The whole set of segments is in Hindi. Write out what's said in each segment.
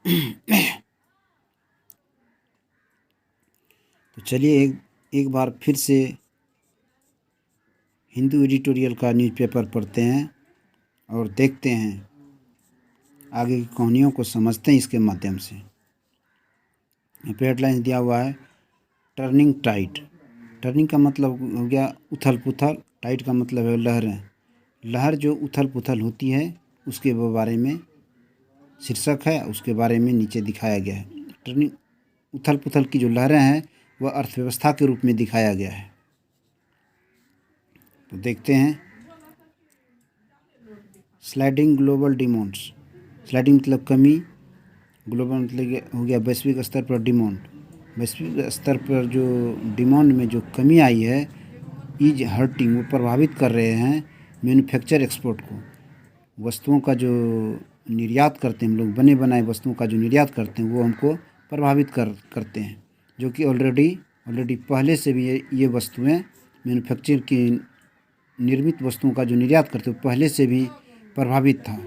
तो चलिए एक बार फिर से हिंदू एडिटोरियल का न्यूज़पेपर पढ़ते हैं और देखते हैं, आगे की कहानियों को समझते हैं इसके माध्यम से। यहाँ पे हेडलाइन दिया हुआ है टर्निंग टाइड। टर्निंग का मतलब हो गया उथल पुथल, टाइड का मतलब है लहरें। लहर जो उथल पुथल होती है उसके बारे में शीर्षक है, उसके बारे में नीचे दिखाया गया है। टर्निंग उथल पुथल की जो लहरें हैं वह अर्थव्यवस्था के रूप में दिखाया गया है। तो देखते हैं। Sliding global demands. स्लाइडिंग मतलब कमी, ग्लोबल मतलब हो गया वैश्विक स्तर पर डिमांड। वैश्विक स्तर पर जो डिमांड में जो कमी आई है, इज हर्टिंग, वो प्रभावित कर रहे हैं मैन्युफैक्चर एक्सपोर्ट को। वस्तुओं का जो निर्यात करते हैं हम लोग, बने बनाए वस्तुओं का जो निर्यात करते हैं वो हमको प्रभावित करते हैं, जो कि ऑलरेडी पहले से भी ये वस्तुएं मैन्युफैक्चर की निर्मित वस्तुओं का जो निर्यात करते हैं पहले से भी प्रभावित था।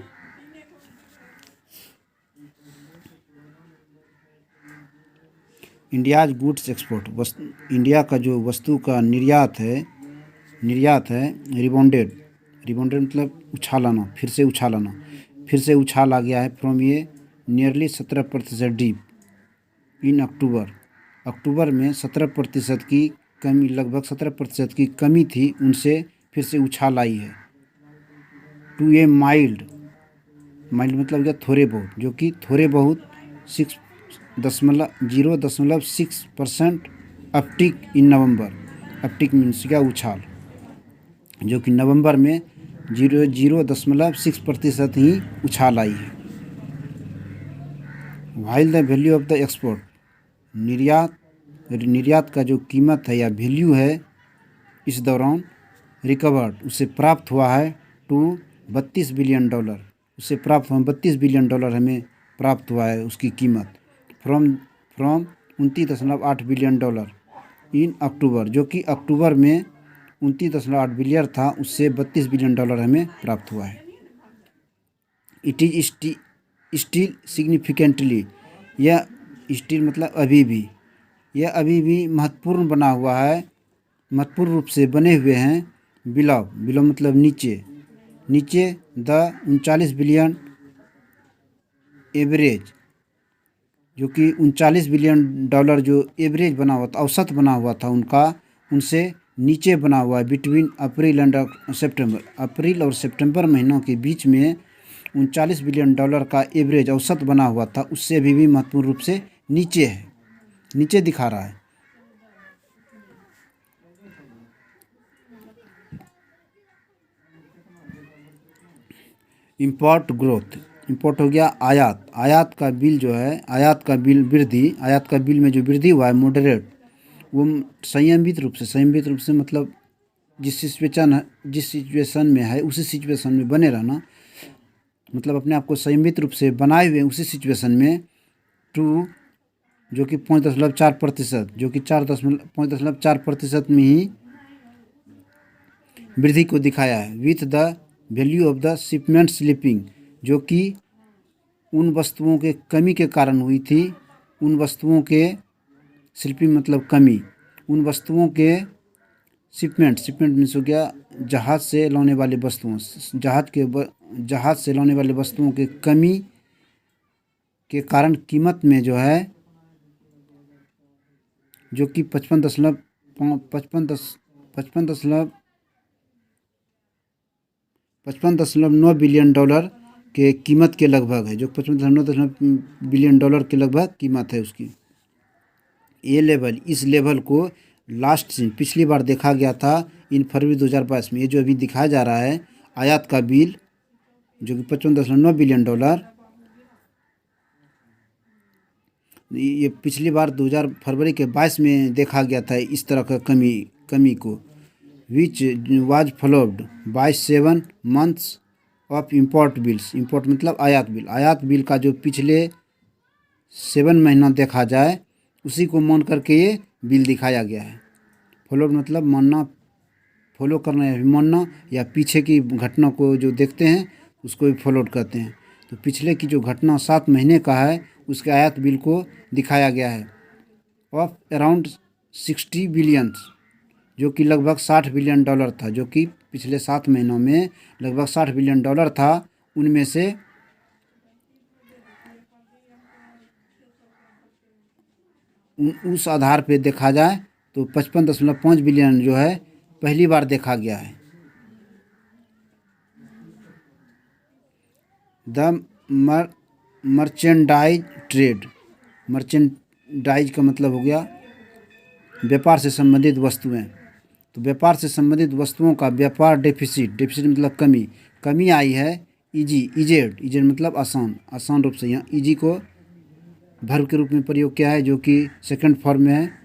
इंडियाज गुड्स एक्सपोर्ट, इंडिया का जो वस्तु का निर्यात है रिबाउंडेड मतलब उछालाना, फिर से उछाल आ गया है फ्रॉम ये नियरली 17% डीप इन अक्टूबर में 17% की कमी, लगभग 17% की कमी थी, उनसे फिर से उछाल आई है। टू ए माइल्ड मतलब क्या, थोड़े बहुत, जो कि थोड़े बहुत 0.6% अपटिक इन नवंबर। अपटिक मीन्स क्या, उछाल, जो कि नवंबर में 0.6% ही उछाल आई है। While the value of the export, निर्यात का जो कीमत है या वैल्यू है इस दौरान रिकवर्ड, उसे प्राप्त हुआ है टू $32 बिलियन, उसे प्राप्त हुआ $32 बिलियन हमें प्राप्त हुआ है उसकी कीमत, फ्रॉम $29.8 बिलियन इन अक्टूबर, जो कि अक्टूबर में 29.8 बिलियन था, उससे $32 बिलियन हमें प्राप्त हुआ है। इट इज स्टिल सिग्निफिकेंटली, यह स्टिल मतलब अभी भी, यह अभी भी महत्वपूर्ण बना हुआ है, महत्वपूर्ण रूप से बने हुए हैं बिलो मतलब नीचे द 39 बिलियन एवरेज, जो कि $39 बिलियन जो एवरेज बना हुआ था, औसत बना हुआ था उनका, उनसे नीचे बना हुआ है बिटवीन अप्रैल एंड सितंबर। अप्रैल और सितंबर महीनों के बीच में $39 बिलियन का एवरेज औसत बना हुआ था, उससे अभी भी महत्वपूर्ण रूप से नीचे है, नीचे दिखा रहा है। इंपोर्ट ग्रोथ, इंपोर्ट हो गया आयात का बिल जो है, आयात का बिल में जो वृद्धि हुआ है मॉडरेट, वो संयमित रूप से मतलब जिस सिचुएशन में है उसी सिचुएशन में बने रहना, मतलब अपने आप को संयमित रूप से बनाए हुए उसी सिचुएशन में, टू, जो कि 5.4%, जो कि 5.4% में ही वृद्धि को दिखाया है। With the value of the shipment slipping, जो कि उन वस्तुओं के कमी के कारण हुई थी, उन वस्तुओं के स्लिपिंग मतलब कमी, उन वस्तुओं के शिपमेंट मीन्स हो गया जहाज से लाने वाले वस्तुओं, जहाज से लाने वाले वस्तुओं के कमी के कारण कीमत में जो है, जो कि 55.9 बिलियन के कीमत के लगभग है, जो 55.9 बिलियन के लगभग कीमत है उसकी। इस लेवल को लास्ट सीन पिछली बार देखा गया था इन फरवरी 2022 में। ये जो अभी दिखाया जा रहा है आयात का बिल, जो कि 55.9 बिलियन, ये पिछली बार फरवरी के 22 में देखा गया था इस तरह का कमी को, which was followed by 7 months of import bills. Import मतलब आयात बिल का जो पिछले 7 महीना देखा जाए उसी को मान करके ये बिल दिखाया गया है। फॉलोड मतलब मानना, फॉलो करना या मानना, या पीछे की घटना को जो देखते हैं उसको भी फॉलोड कहते हैं। तो पिछले की जो घटना 7 महीने का है उसके आयात बिल को दिखाया गया है ऑफ अराउंड 60 बिलियंस, जो कि लगभग 60 बिलियन डॉलर था, जो कि पिछले 7 महीनों में लगभग 60 बिलियन डॉलर था। उनमें से उस आधार पे देखा जाए तो 55.5 बिलियन जो है पहली बार देखा गया है। द मर्चेंडाइज ट्रेड, मर्चेंडाइज का मतलब हो गया व्यापार से संबंधित वस्तुएं। तो व्यापार से संबंधित वस्तुओं का व्यापार डेफिसिट, डेफिसिट मतलब कमी, कमी आई है। इजेड मतलब आसान रूप से, यहाँ इजी को वर्ब के रूप में प्रयोग किया है, जो कि सेकंड फॉर्म में है।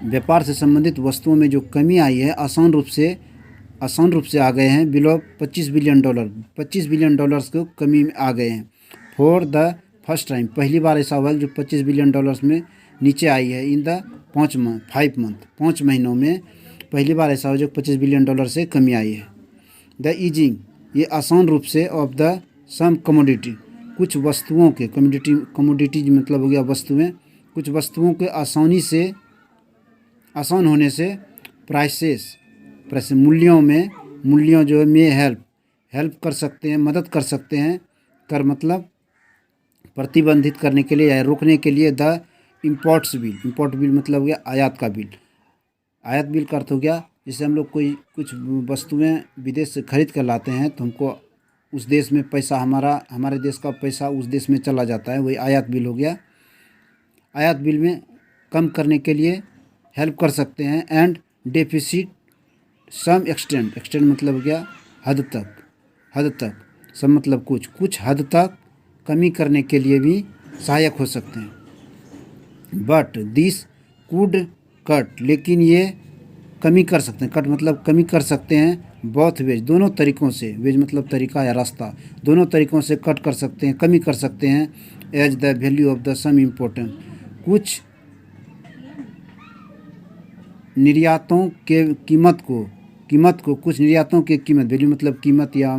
व्यापार से संबंधित वस्तुओं में जो कमी आई है आसान रूप से आ गए हैं below 25 billion dollar, 25 billion dollars को कमी में आ गए हैं। फॉर द फर्स्ट टाइम, पहली बार ऐसा हुआ जो 25 बिलियन डॉलर्स में नीचे आई है। इन द 5 महीनों में पहली बार ऐसा हुआ जो 25 बिलियन डॉलर से कमी आई है। द ईजिंग, ये आसान रूप से, ऑफ द सम कमोडिटी, कुछ वस्तुओं के, कमोडिटीज मतलब हो गया वस्तुएं, कुछ वस्तुओं के आसान होने से प्राइसेस मूल्यों जो है में हेल्प कर सकते हैं, मदद कर सकते हैं। कर मतलब प्रतिबंधित करने के लिए या रोकने के लिए। द इम्पोर्ट बिल मतलब हो गया आयात का बिल। आयात बिल का अर्थ हो गया जैसे हम लोग कुछ वस्तुएं विदेश से खरीद कर लाते हैं तो हमको उस देश में पैसा, हमारे देश का पैसा उस देश में चला जाता है, वही आयात बिल हो गया। आयात बिल में कम करने के लिए हेल्प कर सकते हैं। एंड डेफिसिट सम एक्सटेंट मतलब हो गया हद तक, सम मतलब कुछ हद तक कमी करने के लिए भी सहायक हो सकते हैं। बट दिस कुड कट, लेकिन ये कमी कर सकते हैं, कट मतलब कमी कर सकते हैं बोथ वेज, दोनों तरीक़ों से, वेज मतलब तरीका या रास्ता, दोनों तरीक़ों से कट कर सकते हैं, कमी कर सकते हैं। As the value of the some important, कुछ निर्यातों के कीमत को कुछ निर्यातों के कीमत, वैल्यू मतलब कीमत या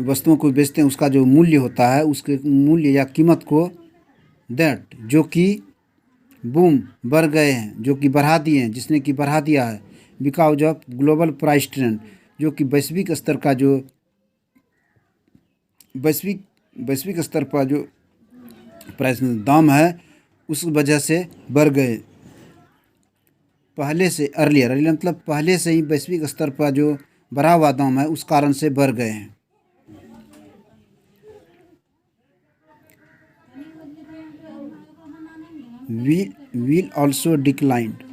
वस्तुओं को बेचते हैं उसका जो मूल्य होता है, उसके मूल्य या कीमत को, दैट जो कि बूम बढ़ गए हैं, जो कि बढ़ा दिए हैं, जिसने कि बढ़ा दिया है। Because of global price trend, जो कि वैश्विक स्तर का जो वैश्विक स्तर पर जो प्राइस दाम है उस वजह से बढ़ गए। पहले से अर्लियर मतलब पहले से ही वैश्विक स्तर पर जो बढ़ा हुआ दाम है उस कारण से बढ़ गए हैं। will also declined,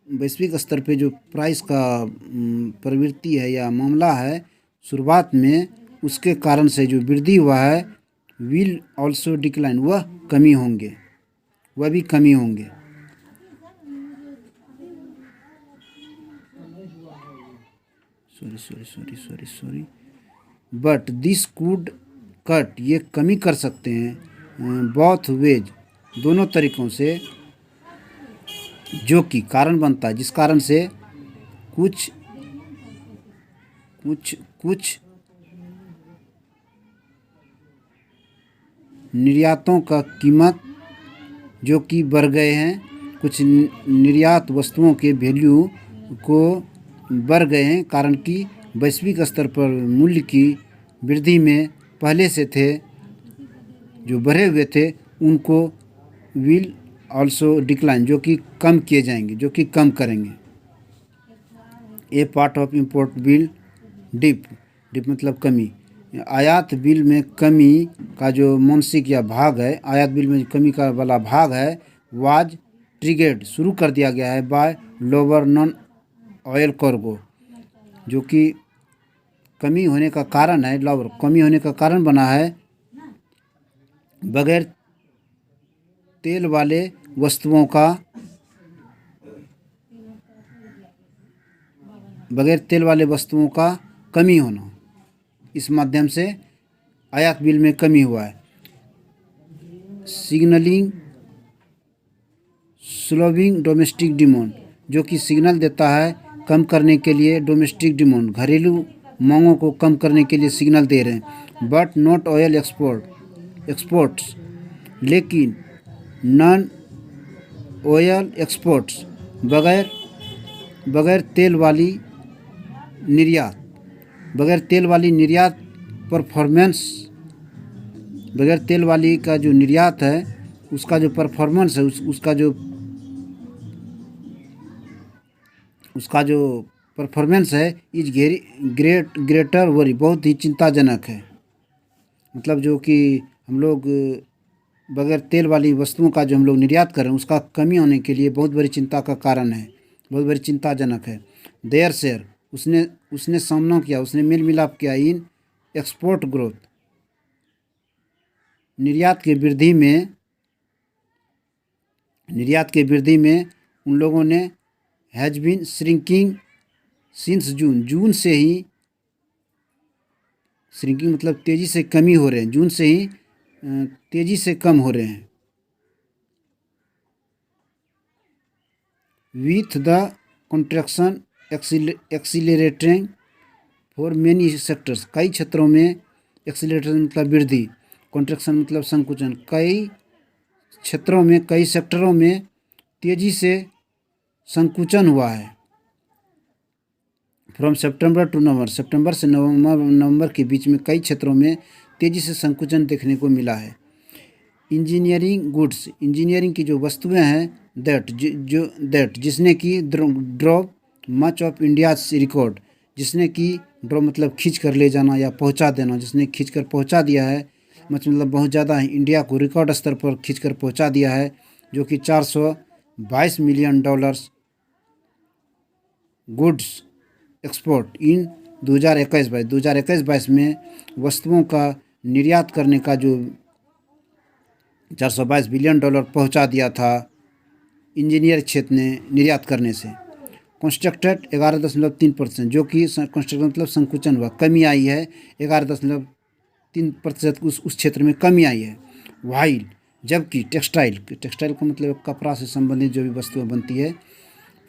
वैश्विक स्तर पे जो प्राइस का प्रवृत्ति है या मामला है, शुरुआत में उसके कारण से जो वृद्धि हुआ है, विल ऑल्सो डिक्लाइन, वह भी कमी होंगे। Sorry but this could cut, ये कमी कर सकते हैं बोथ वेज, दोनों तरीक़ों से, जो कि कारण बनता है, जिस कारण से कुछ निर्यातों का कीमत जो कि बढ़ गए हैं, कुछ निर्यात वस्तुओं के वैल्यू को बढ़ गए हैं, कारण कि वैश्विक स्तर पर मूल्य की वृद्धि में पहले से थे, जो बढ़े हुए थे उनको विल ऑल्सो डिक्लाइन, जो कि कम किए जाएंगे, जो कि कम करेंगे। A part of import bill dip मतलब कमी, आयात बिल में कमी का जो मानसिक या भाग है, आयात बिल में कमी का वाला भाग है, वाज ट्रिगर्ड, शुरू कर दिया गया है by lower non oil cargo, जो कि कमी होने का कारण है, लोअर कमी होने का कारण बना है बगैर तेल वाले वस्तुओं का कमी होना, इस माध्यम से आयात बिल में कमी हुआ है। सिग्नलिंग स्लोविंग डोमेस्टिक डिमांड, जो कि सिग्नल देता है कम करने के लिए। डोमेस्टिक डिमांड घरेलू मांगों को कम करने के लिए सिग्नल दे रहे हैं। बट नॉट ऑयल एक्सपोर्ट्स, लेकिन नॉन ऑयल एक्सपोर्ट्स, बगैर बगैर तेल वाली निर्यात बगैर तेल वाली निर्यात परफॉर्मेंस बगैर तेल वाली का जो निर्यात है उसका जो परफॉर्मेंस है उसका जो परफॉर्मेंस है इज ग्रेटर वरी, बहुत ही चिंताजनक है। मतलब जो कि हम लोग बगैर तेल वाली वस्तुओं का जो हम लोग निर्यात कर रहे हैं उसका कमी होने के लिए बहुत बड़ी चिंता का कारण है, बहुत बड़ी चिंताजनक है। देयर शेयर, उसने उसने सामना किया, उसने मेल मिलाप किया इन एक्सपोर्ट ग्रोथ, निर्यात के वृद्धि में उन लोगों ने has been shrinking since June से ही, श्रिंकिंग मतलब तेज़ी से कमी हो रहे हैं, जून से ही तेज़ी से कम हो रहे हैं। With the contraction accelerating for many sectors, कई क्षेत्रों में एक्सीलरेशन मतलब वृद्धि, कॉन्ट्रैक्शन मतलब संकुचन, कई क्षेत्रों में कई सेक्टरों में तेज़ी से संकुचन हुआ है। फ्रॉम सितंबर टू नवंबर, सितंबर से नवंबर के बीच में कई क्षेत्रों में तेज़ी से संकुचन देखने को मिला है। इंजीनियरिंग गुड्स, इंजीनियरिंग की जो वस्तुएं हैं दैट जिसने की drop much of India's record, जिसने की ड्रॉप मतलब खींच कर ले जाना या पहुंचा देना, जिसने खींच कर पहुंचा दिया है, मतलब बहुत ज़्यादा इंडिया को रिकॉर्ड स्तर पर खींच कर पहुँचा दिया है, जो कि $422 मिलियन गुड्स एक्सपोर्ट इन 2021-22 में वस्तुओं का निर्यात करने का जो $422 बिलियन पहुंचा दिया था इंजीनियर क्षेत्र ने निर्यात करने से। कंस्ट्रक्टेड 11.3%, जो कि कंस्ट्रक्शन मतलब संकुचन हुआ, कमी आई है 11.3% उस क्षेत्र में कमी आई है। वाइल, जबकि टेक्सटाइल का मतलब कपड़ा से संबंधित जो भी वस्तुएं बनती है,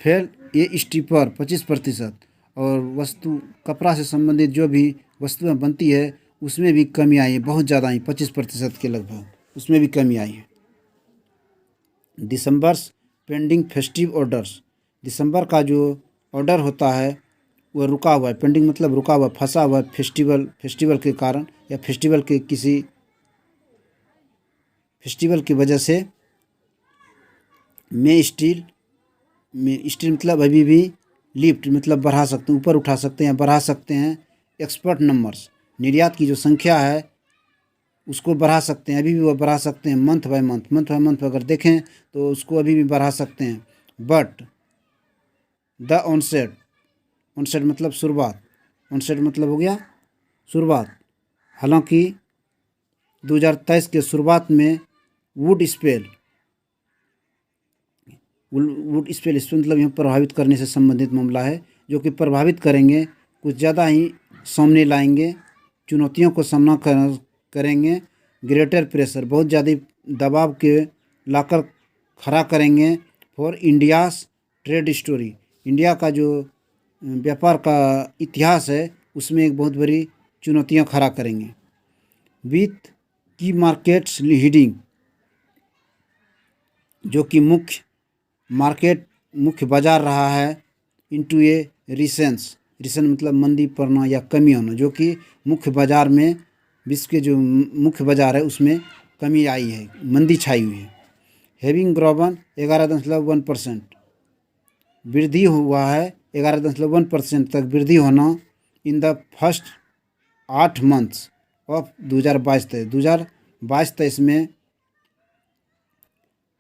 फिर ये स्टीपर 25%, और वस्तु कपड़ा से संबंधित जो भी वस्तुएं बनती है उसमें भी कमी आई है, बहुत ज़्यादा आई, 25% के लगभग उसमें भी कमी आई है। दिसंबर्स पेंडिंग फेस्टिव ऑर्डर्स, दिसंबर का जो ऑर्डर होता है वो रुका हुआ है, पेंडिंग मतलब रुका हुआ, फंसा हुआ है फेस्टिवल के कारण या फेस्टिवल के किसी फेस्टिवल की वजह से। में स्टील मतलब अभी भी लिफ्ट मतलब बढ़ा सकते हैं, ऊपर उठा सकते हैं या बढ़ा सकते हैं। एक्सपर्ट नंबर्स, निर्यात की जो संख्या है उसको बढ़ा सकते हैं, अभी भी वो बढ़ा सकते हैं। मंथ बाय मंथ अगर देखें तो उसको अभी भी बढ़ा सकते हैं। बट द ऑनसेट मतलब शुरुआत, ऑनसेट मतलब हो गया शुरुआत, हालांकि 2023 के शुरुआत में वुड स्पेल मतलब यहाँ प्रभावित करने से संबंधित मामला है, जो कि प्रभावित करेंगे, कुछ ज़्यादा ही सामने लाएंगे, चुनौतियों को सामना करेंगे। ग्रेटर प्रेशर, बहुत ज़्यादा दबाव के लाकर खड़ा करेंगे। For India's trade story, India का जो व्यापार का इतिहास है उसमें एक बहुत बड़ी चुनौतियाँ खड़ा करेंगे। विथ की मार्केट्स लीडिंग, जो कि मुख्य बाजार रहा है, इनटू ए रिसेशन मतलब मंदी पड़ना या कमी होना, जो कि मुख्य बाजार में विश्व के जो मुख्य बाजार है उसमें कमी आई है, मंदी छाई हुई है। हैविंग ग्रोवन 11.1%, वृद्धि हुआ है 11.1% तक वृद्धि होना in the first 8 months of 2022-23 में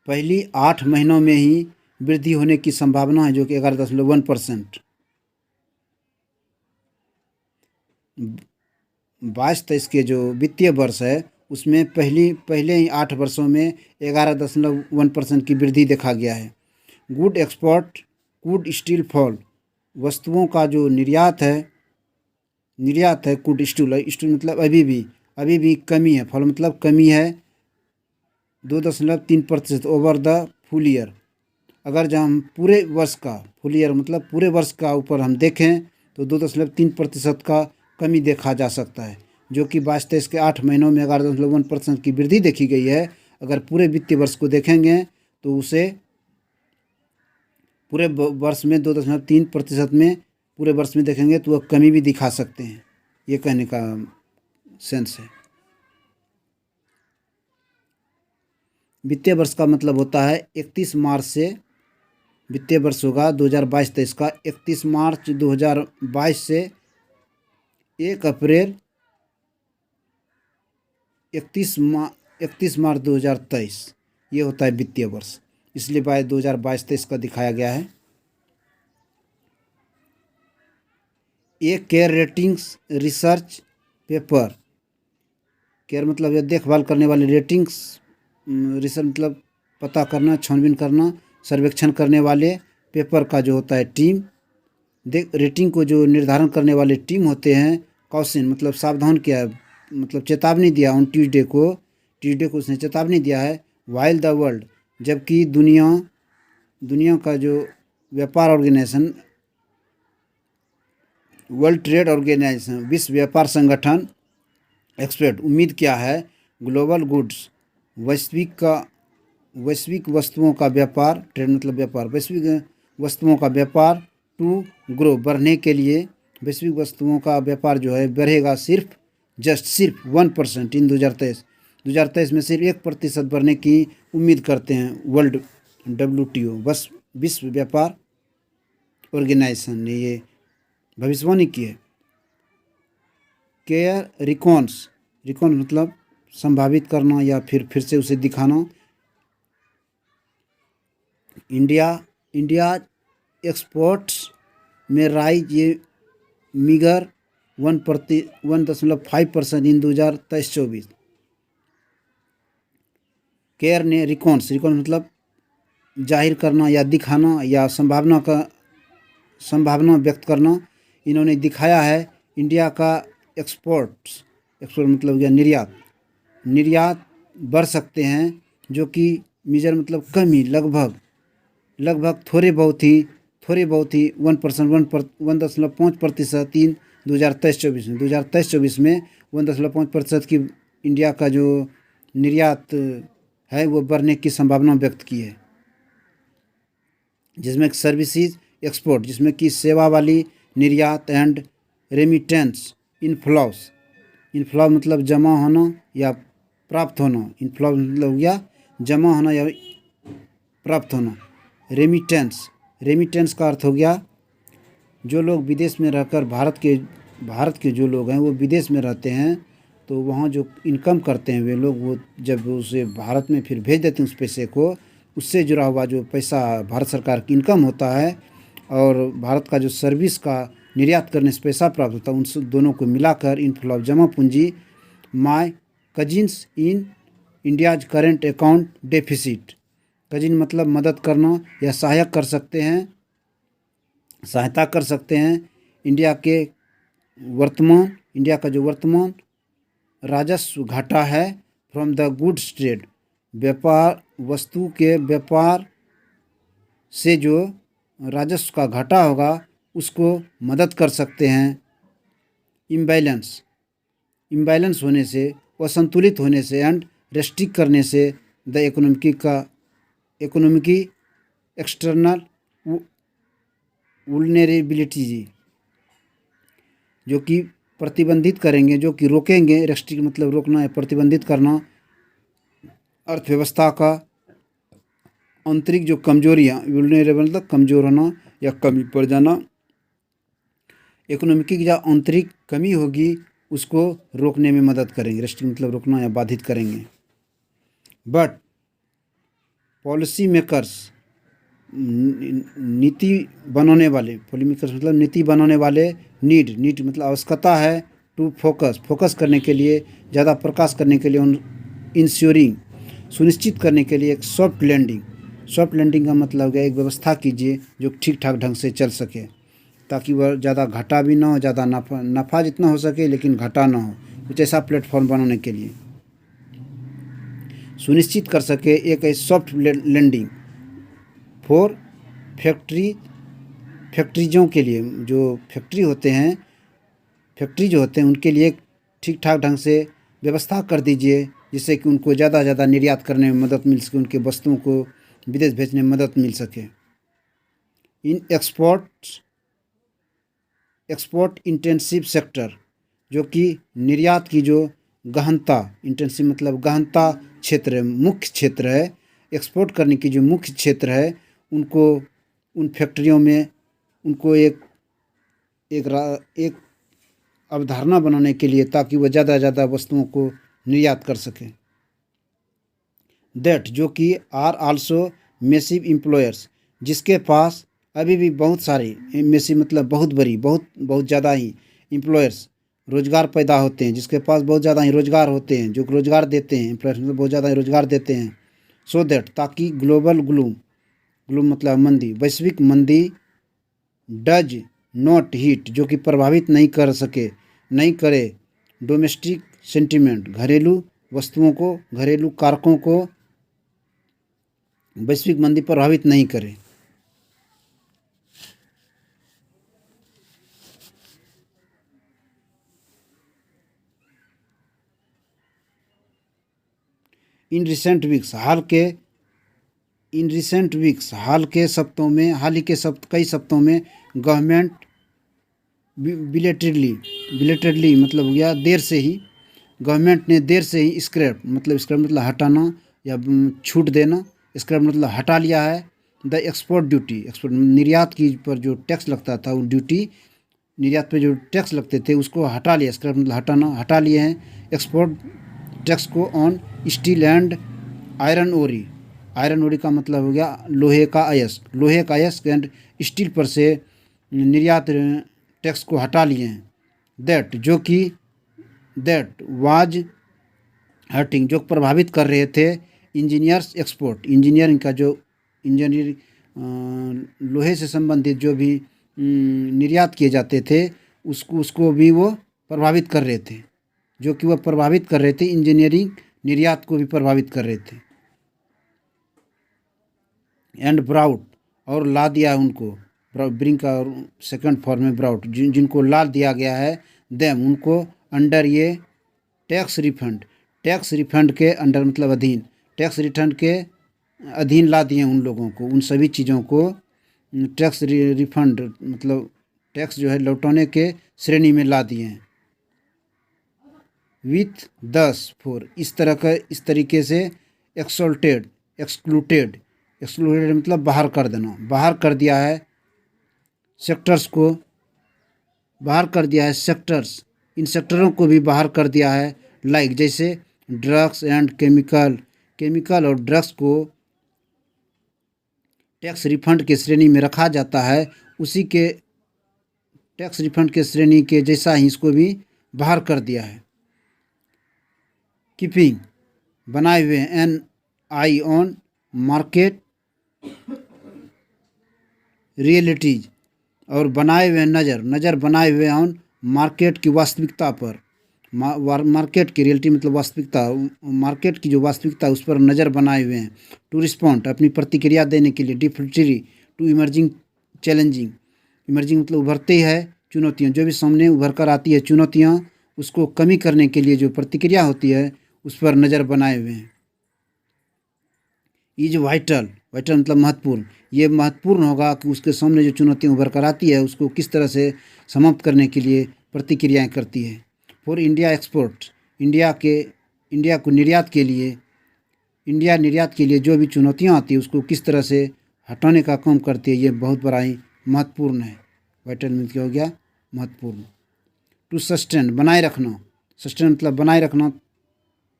पहली 8 महीनों में ही वृद्धि होने की संभावना है, जो कि 11.1%। 22-23 के जो वित्तीय वर्ष है उसमें पहले ही 8 वर्षों में 11.1% की वृद्धि देखा गया है। Good export could still fall, वस्तुओं का जो निर्यात है कुड स्टिल मतलब अभी भी कमी है, फॉल मतलब कमी है 2.3% ओवर द फुल ईयर, अगर जब हम पूरे वर्ष का फुल ईयर मतलब पूरे वर्ष का ऊपर हम देखें तो 2.3% का कमी देखा जा सकता है, जो कि 22-23 के 8 महीनों में 11.1% की वृद्धि देखी गई है। अगर पूरे वित्तीय वर्ष को देखेंगे तो उसे पूरे वर्ष में 2.3% में पूरे वर्ष में देखेंगे तो वह कमी भी दिखा सकते हैं। ये कहने का सेंस है। वित्तीय वर्ष का मतलब होता है 31 मार्च से वित्तीय वर्ष होगा 2022-23 का 31 मार्च 2022 से 1 अप्रैल 31 मार्च 2023, ये होता है वित्तीय वर्ष। इसलिए 2022-23 का दिखाया गया है। एक care ratings research paper, care मतलब यह देखभाल करने वाले, रेटिंग्स रिसर्च मतलब पता करना, छानबीन करना, सर्वेक्षण करने वाले पेपर का जो होता है टीम, रेटिंग को जो निर्धारण करने वाले टीम होते हैं। कॉशन मतलब सावधान किया, मतलब चेतावनी दिया ऑन ट्यूसडे को उसने चेतावनी दिया है। वाइल द वर्ल्ड, जबकि दुनिया का जो व्यापार ऑर्गेनाइजेशन, वर्ल्ड ट्रेड ऑर्गेनाइजेशन, विश्व व्यापार संगठन एक्सपेक्ट उम्मीद किया है ग्लोबल गुड्स, वैश्विक वस्तुओं का व्यापार, ट्रेड मतलब व्यापार, वैश्विक वस्तुओं का व्यापार टू ग्रो, बढ़ने के लिए वैश्विक वस्तुओं का व्यापार जो है बढ़ेगा सिर्फ 1% इन 2023 में सिर्फ 1% बढ़ने की उम्मीद करते हैं वर्ल्ड WTO, बस विश्व व्यापार ऑर्गेनाइजेशन ने ये भविष्यवाणी की है। केयर रिकॉन्स मतलब संभावित करना या फिर से उसे दिखाना। इंडिया एक्सपोर्ट्स में राइज ये मीगर 1.5% इन 2023-24। केयर ने रिकॉन्स मतलब जाहिर करना या दिखाना या संभावना व्यक्त करना, इन्होंने दिखाया है इंडिया का एक्सपोर्ट मतलब या निर्यात बढ़ सकते हैं, जो कि मीजर मतलब कमी, लगभग थोड़े बहुत ही 1.5% इन 2023-24 में 1.5% की इंडिया का जो निर्यात है वो बढ़ने की संभावना व्यक्त की है, जिसमें सर्विसेज एक्सपोर्ट, जिसमें कि सेवा वाली निर्यात एंड रेमिटेंस इनफ्लो मतलब जमा होना या प्राप्त होना, इनफ्लो मतलब हो गया जमा होना या प्राप्त होना। रेमिटेंस का अर्थ हो गया जो लोग विदेश में रहकर भारत के जो लोग हैं वो विदेश में रहते हैं, तो वहाँ जो इनकम करते हैं वे लोग, वो जब उसे भारत में फिर भेज देते हैं उस पैसे को, उससे जुड़ा हुआ जो पैसा भारत सरकार की इनकम होता है और भारत का जो सर्विस का निर्यात करने से पैसा प्राप्त होता है, उन दोनों को मिलाकर इनफ्लो जमा पूंजी। My cousins in India's current account deficit, cousin मतलब मदद करना या सहायता कर सकते हैं। इंडिया का जो वर्तमान राजस्व घाटा है फ्रॉम द गुड्स ट्रेड, वस्तु के व्यापार से जो राजस्व का घाटा होगा उसको मदद कर सकते हैं। इम्बैलेंस होने से, असंतुलित होने से एंड रेस्ट्रिक्ट करने से द इकोनॉमिक एक्सटर्नल वुल्नरेबिलिटी, जो कि प्रतिबंधित करेंगे, जो कि रोकेंगे, रेस्ट्रिक्ट मतलब रोकना या प्रतिबंधित करना, अर्थव्यवस्था का आंतरिक जो कमजोरियाँ, वुल्नरेबल मतलब कमज़ोर होना या कमी पड़ जाना, इकोनॉमिक की जो आंतरिक कमी होगी उसको रोकने में मदद करेंगे, रेस्ट्रिक्ट मतलब रोकना या बाधित करेंगे। बट पॉलिसी मेकर्स नीति बनाने वाले नीड मतलब आवश्यकता है टू फोकस करने के लिए, ज़्यादा प्रकाश करने के लिए, इंश्योरिंग सुनिश्चित करने के लिए एक सॉफ्ट लैंडिंग का मतलब है एक व्यवस्था कीजिए जो ठीक ठाक ढंग से चल सके, ताकि वह ज़्यादा घाटा भी ना हो, ज़्यादा नफ़ा जितना हो सके लेकिन घाटा ना हो, कुछ ऐसा प्लेटफॉर्म बनाने के लिए सुनिश्चित कर सके एक सॉफ्ट लैंडिंग फॉर फैक्ट्रीजों के लिए, जो फैक्ट्री होते हैं, फैक्ट्री जो होते हैं उनके लिए ठीक ठाक ढंग से व्यवस्था कर दीजिए, जिससे कि उनको ज़्यादा से ज़्यादा निर्यात करने में मदद मिल सके, उनके वस्तुओं को विदेश भेजने में मदद मिल सके। इन एक्सपोर्ट इंटेंसिव सेक्टर, जो कि निर्यात की जो गहनता, इंटेंसिव मतलब गहनता क्षेत्र है, मुख्य क्षेत्र है, एक्सपोर्ट करने की जो मुख्य क्षेत्र है, उनको उन फैक्ट्रियों में उनको एक अवधारणा बनाने के लिए, ताकि वह ज़्यादा से ज़्यादा वस्तुओं को निर्यात कर सकें। दैट, जो कि आर आल्सो मेसिव एम्प्लॉयर्स, जिसके पास अभी भी बहुत सारे, मेसिव मतलब बहुत बड़ी, बहुत ज़्यादा ही एम्प्लॉयर्स, रोजगार पैदा होते हैं, जिसके पास बहुत ज़्यादा ही रोजगार होते हैं, जो रोजगार देते हैं, एम्प्लॉयर्स मतलब बहुत ज़्यादा ही रोजगार देते हैं। सो दैट, ताकि ग्लोबल ग्लूम मतलब मंदी, वैश्विक मंदी डज नॉट हीट, जो कि प्रभावित नहीं करे डोमेस्टिक सेंटिमेंट, घरेलू वस्तुओं को, घरेलू कारकों को वैश्विक मंदी प्रभावित नहीं करे। इन रिसेंट वीक्स, हाल के कई सप्ताहों में गवर्नमेंट बिलेटेडली मतलब हो गया देर से ही, गवर्नमेंट ने देर से ही स्क्रैप मतलब हटाना या छूट देना, स्क्रैप मतलब हटा लिया है द एक्सपोर्ट ड्यूटी, निर्यात की पर जो टैक्स लगता था, वो ड्यूटी, निर्यात पे जो टैक्स लगते थे उसको हटा लिया, स्क्रैप मतलब हटाना, हटा लिए हैं एक्सपोर्ट टैक्स को ऑन स्टील एंड आयरन ओरी का मतलब हो गया लोहे का अयस्क एंड स्टील पर से निर्यात टैक्स को हटा लिए हैं। दैट वाज हर्टिंग, जो प्रभावित कर रहे थे इंजीनियरिंग का जो लोहे से संबंधित जो भी निर्यात किए जाते थे, उसको भी वो प्रभावित कर रहे थे, जो कि वह प्रभावित कर रहे थे, इंजीनियरिंग निर्यात को भी प्रभावित कर रहे थे। एंड ब्राउट, और ला दिया उनको, ब्रिंग का सेकंड फॉर्म में ब्राउट, जिनको ला दिया गया है, देम उनको, अंडर ये टैक्स रिफंड के अंडर मतलब अधीन, टैक्स रिटर्न के अधीन ला दिए उन लोगों को, उन सभी चीज़ों को टैक्स रिफंड मतलब टैक्स जो है लौटाने के श्रेणी में ला दिए हैं। विथ 10 फोर, इस तरीके से एक्सक्लूडेड मतलब बाहर कर देना, बाहर कर दिया है सेक्टर्स, इन सेक्टरों को भी बाहर कर दिया है, लाइक जैसे ड्रग्स एंड केमिकल और ड्रग्स को टैक्स रिफंड के श्रेणी में रखा जाता है, उसी के टैक्स रिफंड के श्रेणी के जैसा ही इसको भी बाहर कर दिया है। कीपिंग, बनाए हुए an eye on market realities, और बनाए हुए नज़र बनाए हुए ऑन मार्केट की वास्तविकता पर, मार्केट की रियलिटी मतलब वास्तविकता, मार्केट की जो वास्तविकता उस पर नज़र बनाए हुए हैं। टू रिस्पॉन्ड, अपनी प्रतिक्रिया देने के लिए। Difficulty to emerging challenging, emerging मतलब उभरती है चुनौतियाँ, जो भी सामने उभर कर आती है चुनौतियाँ, उसको कमी करने के लिए जो प्रतिक्रिया होती है उस पर नज़र बनाए हुए हैं। इज वाइटल मतलब महत्वपूर्ण, ये महत्वपूर्ण होगा कि उसके सामने जो चुनौतियाँ उभर कर आती है उसको किस तरह से समाप्त करने के लिए प्रतिक्रियाएं करती है। फॉर इंडिया एक्सपोर्ट, इंडिया को निर्यात के लिए जो भी चुनौतियाँ आती है उसको किस तरह से हटाने का काम करती है, ये बहुत बड़ा ही महत्वपूर्ण है। वाइटल मीन्स क्या हो गया, महत्वपूर्ण। टू सस्टेन, बनाए रखना, सस्टेन मतलब बनाए रखना,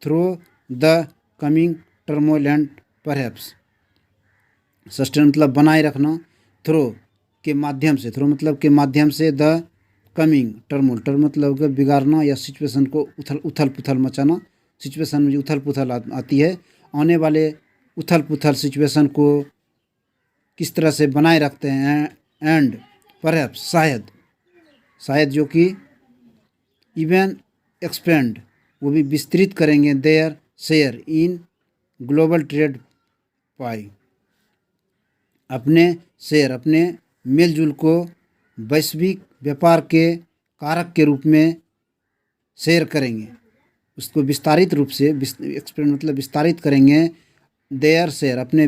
through the coming turmoil and perhaps, sustain मतलब बनाए रखना, थ्रो के माध्यम से, थ्रो मतलब के माध्यम से, द कमिंग टर्मोइल मतलब बिगाड़ना या सिचुएशन को उथल पुथल मचाना, सिचुएशन में उथल पुथल आती है, आने वाले उथल पुथल सिचुएशन को किस तरह से बनाए रखते हैं। एंड परहैप्स, शायद जो कि इवन एक्सपेंड, वो भी विस्तृत करेंगे their share in global trade pie, अपने शेयर, अपने मिलजुल को वैश्विक व्यापार के कारक के रूप में शेयर करेंगे, उसको विस्तारित रूप से मतलब विस्तारित करेंगे। देयर शेयर, अपने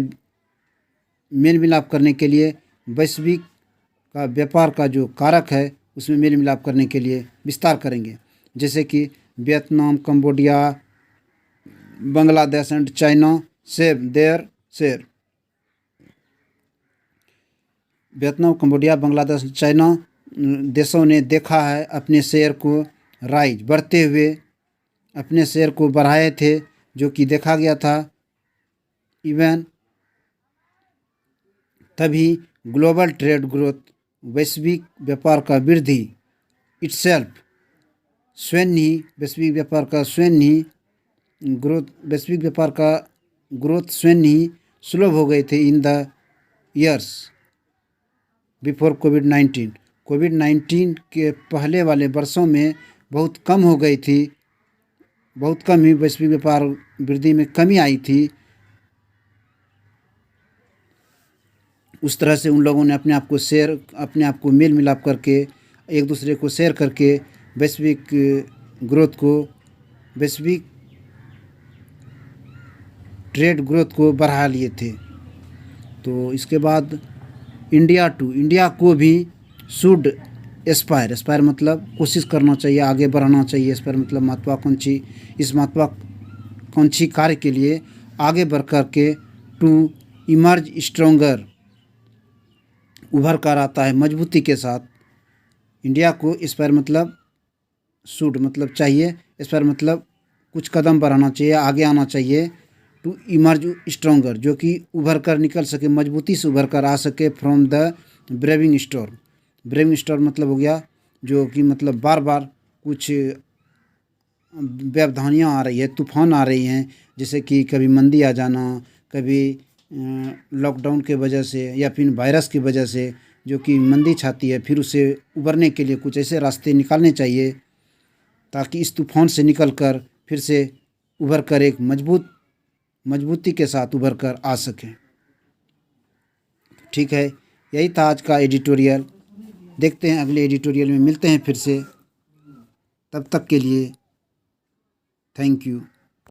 मेल मिलाप करने के लिए वैश्विक का व्यापार का जो कारक है उसमें मेल मिलाप करने के लिए विस्तार करेंगे, जैसे कि Vietnam, Cambodia, Bangladesh and China save their share. Vietnam, Cambodia, Bangladesh, China देशों ने देखा है अपने शेयर को राइज बढ़ते हुए, अपने शेयर को बढ़ाए थे, जो कि देखा गया था। इवन तभी ग्लोबल ट्रेड ग्रोथ, वैश्विक व्यापार का वृद्धि इटसेल्फ स्वयं ही, वैश्विक व्यापार का स्वयं ही ग्रोथ, वैश्विक व्यापार का ग्रोथ स्वयं ही स्लो हो गए थे इन द ईयर्स बिफोर कोविड-19। कोविड-19 के पहले वाले वर्षों में बहुत कम हो गई थी, बहुत कम ही वैश्विक व्यापार वृद्धि में कमी आई थी। उस तरह से उन लोगों ने अपने आप को मेल मिलाप करके, एक दूसरे को शेयर करके वैश्विक ग्रोथ को, वैश्विक ट्रेड ग्रोथ को बढ़ा लिए थे। तो इसके बाद इंडिया को भी शुड एस्पायर मतलब कोशिश करना चाहिए, आगे बढ़ना चाहिए। एस्पायर मतलब महत्वाकांक्षी, इस महत्वाकांक्षी कार्य के लिए आगे बढ़ कर के टू इमर्ज स्ट्रोंगर, उभर कर आता है मजबूती के साथ। इंडिया को एस्पायर मतलब शुड मतलब चाहिए, एस्पायर मतलब कुछ कदम बढ़ाना चाहिए, आगे आना चाहिए। टू इमर्ज स्ट्रोंगर, जो कि उभर कर निकल सके, मजबूती से उभर कर आ सके from the braving storm. Braving storm मतलब हो गया जो कि मतलब बार बार कुछ व्यवधानियाँ आ रही है, तूफान आ रही हैं, जैसे कि कभी मंदी आ जाना, कभी लॉकडाउन के वजह से या फिर वायरस की वजह से जो कि मंदी छाती है, फिर उसे उबरने के लिए कुछ ऐसे रास्ते निकालने चाहिए ताकि इस तूफान से निकल कर फिर से उभर कर एक मजबूती के साथ उभर कर आ सकें। ठीक है, यही था आज का एडिटोरियल। देखते हैं अगले एडिटोरियल में मिलते हैं फिर से, तब तक के लिए थैंक यू।